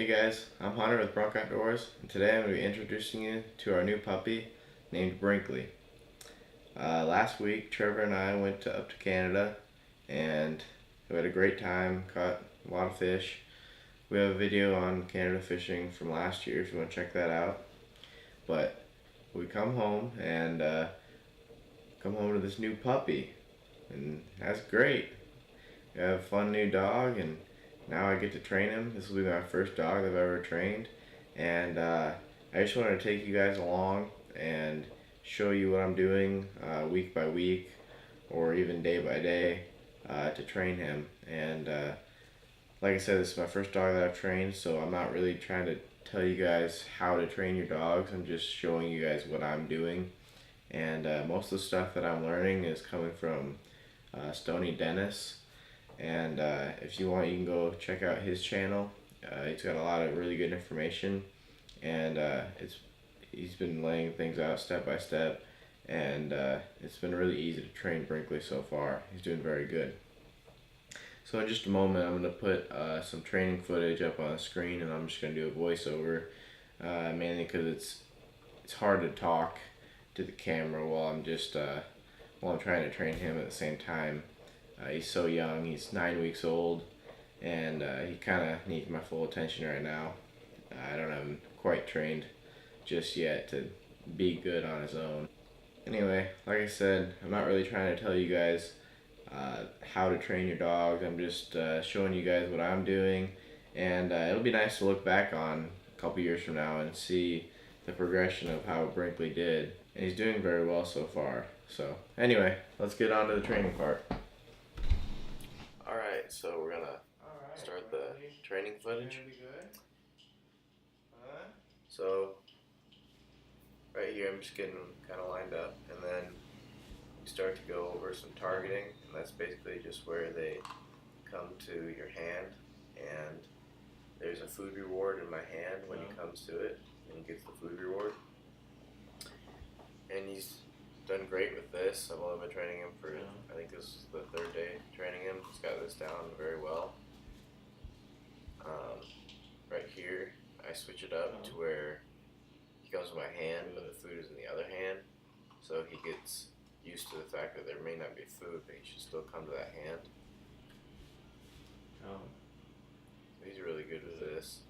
Hey guys, I'm Hunter with Bronc Outdoors, and today I'm going to be introducing you to our new puppy named Brinkley. Last week, Trevor and I went up to Canada, and we had a great time, caught a lot of fish. We have a video on Canada fishing from last year if you want to check that out. But we come home and come home to this new puppy, and that's great. We have a fun new dog, and now I get to train him. This will be my first dog I've ever trained, and I just wanted to take you guys along and show you what I'm doing week by week or even day by day to train him. And like I said, this is my first dog that I've trained, so I'm not really trying to tell you guys how to train your dogs. I'm just showing you guys what I'm doing, and most of the stuff that I'm learning is coming from Stonnie Dennis. And if you want, you can go check out his channel. He's got a lot of really good information, and he's been laying things out step by step, and it's been really easy to train Brinkley so far. He's doing very good. So in just a moment, I'm going to put some training footage up on the screen, and I'm just going to do a voiceover, mainly because it's hard to talk to the camera while I'm trying to train him at the same time. He's so young. He's 9 weeks old, and he kind of needs my full attention right now. I don't have him quite trained just yet to be good on his own. Anyway, like I said, I'm not really trying to tell you guys how to train your dogs. I'm just showing you guys what I'm doing, and it'll be nice to look back on a couple years from now and see the progression of how Brinkley did. And he's doing very well so far. So anyway, let's get on to the training part. Alright, so we're gonna start the training footage. So, right here I'm just getting them kind of lined up, and then we start to go over some targeting, and that's basically just where they come to your hand, and there's a food reward in my hand when he comes to it, and he gets the food reward. And he's done great with this. I've only been training him for, I think this is the third day training him. He's got this down very well. Right here, I switch it up to where he comes with my hand, but the food is in the other hand. So he gets used to the fact that there may not be food, but he should still come to that hand. So he's really good with this.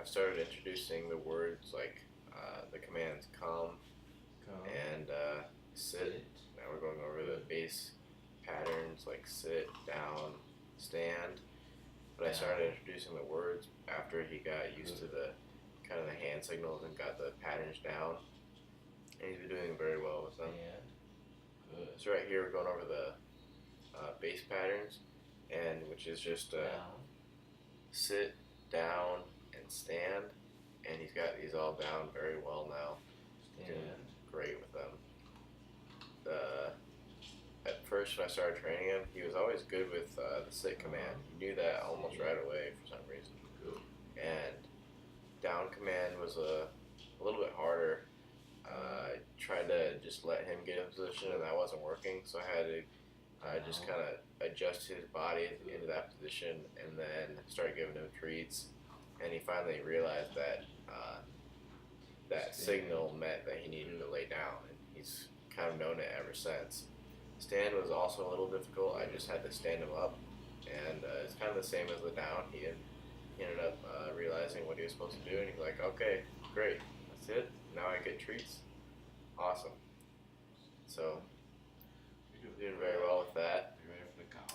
I started introducing the words like the commands come and sit. Now we're going over the base patterns like sit, down, stand. But I started introducing the words after he got used to the kind of the hand signals and got the patterns down. And he's been doing very well with them. So right here we're going over the base patterns, and which is just sit, down, and stand, and he's got these all down very well now. He's doing great with them. At first when I started training him, he was always good with the sit command. He knew that almost right away for some reason. And down command was a little bit harder. I tried to just let him get in position, and that wasn't working, so I had to just kind of adjust his body into that position, and then start giving him treats. And he finally realized that that signal meant that he needed to lay down, and he's kind of known it ever since. Stand was also a little difficult. I just had to stand him up, and it's kind of the same as the down. He ended up realizing what he was supposed to do, and he's like, okay, great, that's it, now I get treats. Awesome. So doing very well with that.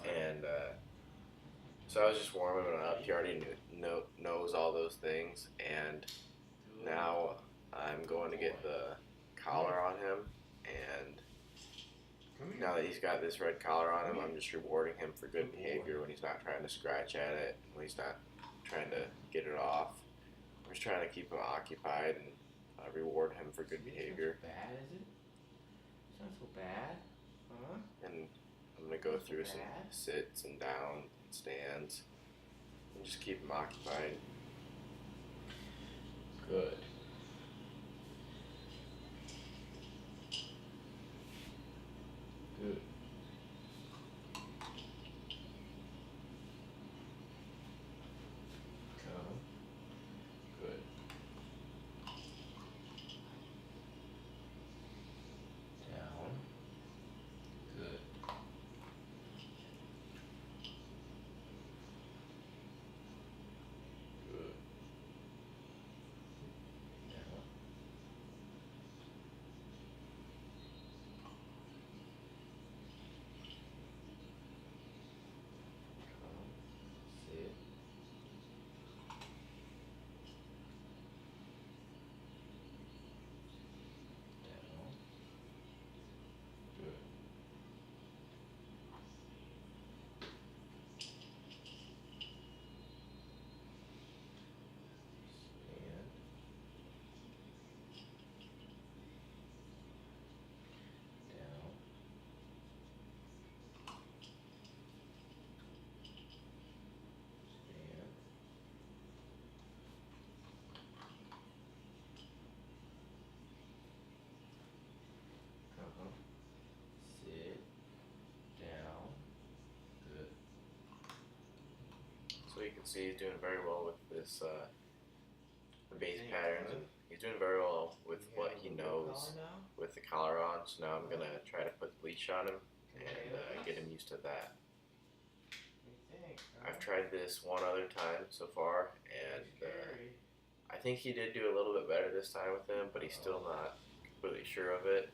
And so I was just warming him up. He already knows all those things, and now I'm going to get the collar on him. And now that he's got this red collar on him, I'm just rewarding him for good behavior when he's not trying to scratch at it, when he's not trying to get it off. I'm just trying to keep him occupied and reward him for good behavior. Bad, is it? It's not so bad. Huh? And I'm going to go through some sits and downs and stands and just keep him occupied. Good. Good. Come. Sit. Down. Good. So you can see he's doing very well with this the base Think, patterns, bud? and he's doing very well with You what have a he little bit of knows collar now? with the collar on. So now I'm gonna try to put the leash on him Can you and handle this? get him used to that. What do you think, I've huh? tried this one other time so far, and Scary. I think he did do a little bit better this time with him, but he's still not completely sure of it.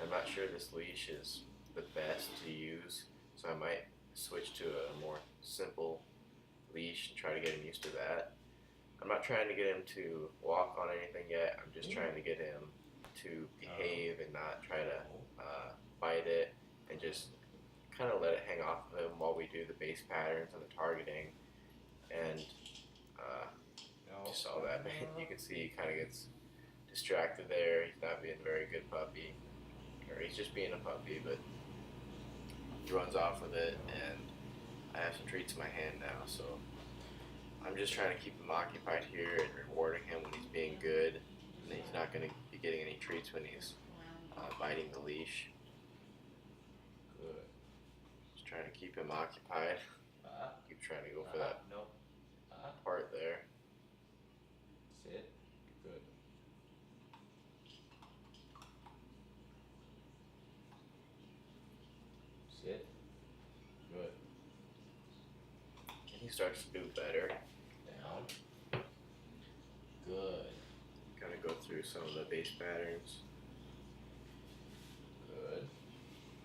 I'm not sure this leash is the best to use, so I might switch to a more simple leash and try to get him used to that. I'm not trying to get him to walk on anything yet. I'm just trying to get him to behave and not try to bite it, and just kind of let it hang off of him while we do the base patterns and the targeting. And uh, No. just saw that. You can see he kind of gets distracted there. He's not being a very good puppy, or he's just being a puppy, but he runs off with it, and I have some treats in my hand now, so I'm just trying to keep him occupied here and rewarding him when he's being good, and he's not going to be getting any treats when he's biting the leash. Good. Just trying to keep him occupied. Keep trying to go for that No. part there. Sit. Good. Sit. Good. And he starts to do better. Down. Good. Kind of go through some of the base patterns. Good.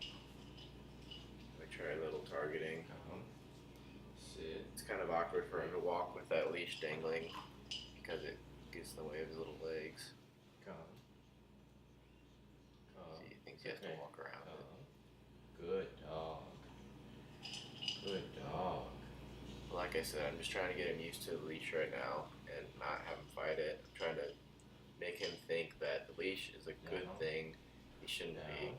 I try a little targeting. Come. Sit. It's kind of awkward for him to walk with that leash dangling because it gets in the way of his little legs. Come. So he thinks he has to walk around it. Good dog. Good dog. Like I said, I'm just trying to get him used to the leash right now and not have him fight it. I'm trying to make him think that the leash is a good thing. He shouldn't be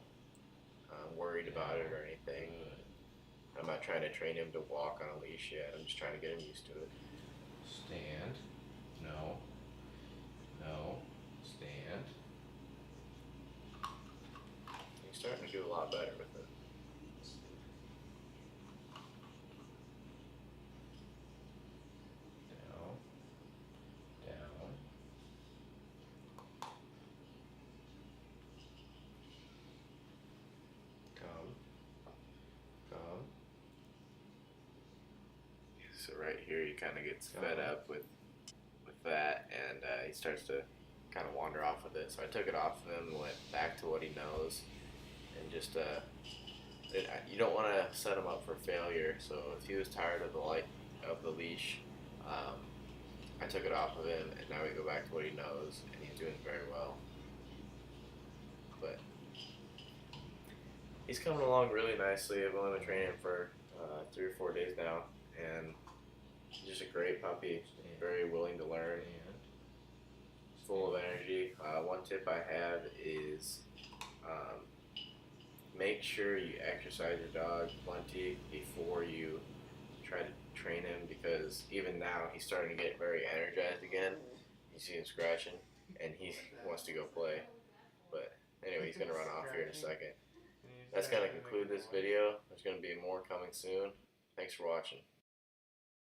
worried about it or anything. Good. I'm not trying to train him to walk on a leash yet. I'm just trying to get him used to it. Stand. No. No. Stand. He's starting to do a lot better with it. Down. Down. Come. Come. So right here, he kind of gets fed up with that, and he starts to kind of wander off with it. So I took it off of him and went back to what he knows, and just you don't want to set him up for failure. So if he was tired of the leash, I took it off of him, and now we go back to what he knows, and he's doing very well. But he's coming along really nicely. I've only been training him for 3 or 4 days now, and he's just a great puppy, very willing to learn, full of energy. One tip I have is make sure you exercise your dog plenty before you try to train him, because even now he's starting to get very energized again. You see him scratching, and he wants to go play. But anyway, he's going to run off here in a second. That's going to conclude this video. There's going to be more coming soon. Thanks for watching.